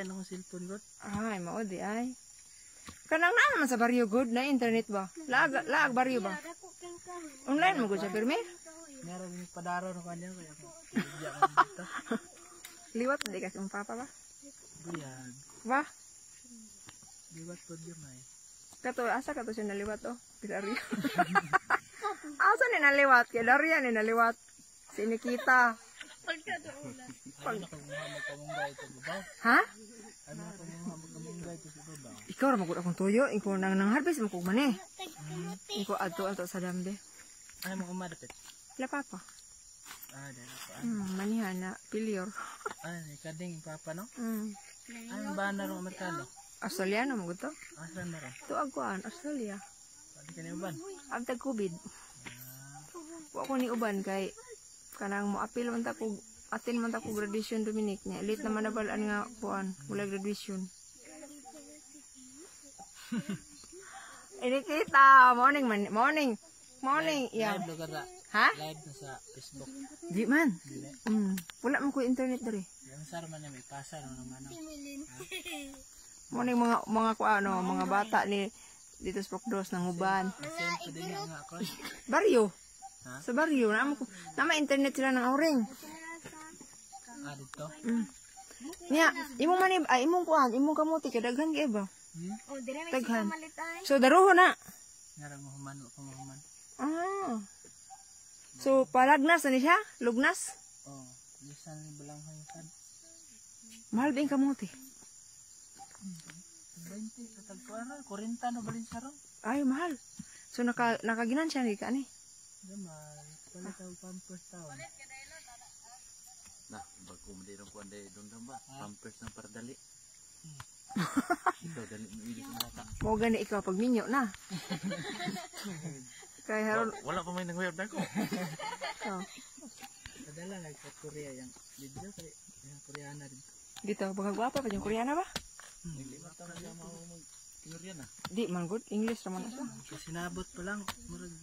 lain akong cellphone god. Ay, mao di ay. Kanang na naman sa baryo good na internet ba? Laag baryo ba? Online mo gud sa pirmi? Meron yung padaro ng kanya kaya ako. Bigyan ko dito. Liwat di kasi ang papa ba? Buyag. Ba? Liwat po dyan ay. Kato asa kato siya naliwat oh. Pilaryo. Asa ni naliwat? Kay Daria ni naliwat. Si Nikita. Ano na kung magkamunggay ito ba? Ha? Ano na kung magkamunggay ito sa baba? Ikaw ra magud akong tuyo, ikaw nang harvest mo kog maneh. Ikaw adto sa dambe. Ay mo kumadapit. La papa. Dala pa. Manihan na pilyor. Kading papa no? Ano Mm. ba na rin Amerikano? Australiano mo gud to? Asan na rin? Tuag kuan Australia. Pati ka niyo ba? Agtag COVID. Wa ko ni uban kay kanang mo apil man ta ko atin man ta ko graduation Dominic niya. Late naman nabalaan nga kuan, wala graduation. Ini kita morning man, morning yeah. Live lugar na. Ha? Live na sa Facebook. Di man. Dili. Wala man ko internet dere. Yung sar man na may pasa no naman. Morning mga kuano, mga bata ni dito sa Pokdos nang uban. Send ko din nga ako. Baryo. Ha? Sa baryo na internet sila ng auring. Dito. Nya, imong manib ay imong kuan, imong kamuti kadaghan kay ba? Daghan. So daruho na. Ngarang mahuman ko mahuman. So palagnas na ni siya, lugnas. Oh, lisan ni balanghoy sad. Mahal ba yung kamuti? 20 sa tagkuan 40 no balin sarong. Ay, mahal. So nakaginan siya ni kani. Gamal, palit ang pampers taon. Nah, bago mo din ang kuwan dahil doon ba? Pampers ng pardali. Ito, dali mo ilis ng bata. Mo gani ikaw pag minyo na. Kay haron. Wala pa may nanguyab na ko. Kadala lang sa Korea yung video kay yung Koreana rin. Dito, baka gwapa pa yung Koreana ba? Hindi ba ito na mau mag-Korean ah? Di man good, English naman na siya. Kasi sinabot pa lang, murag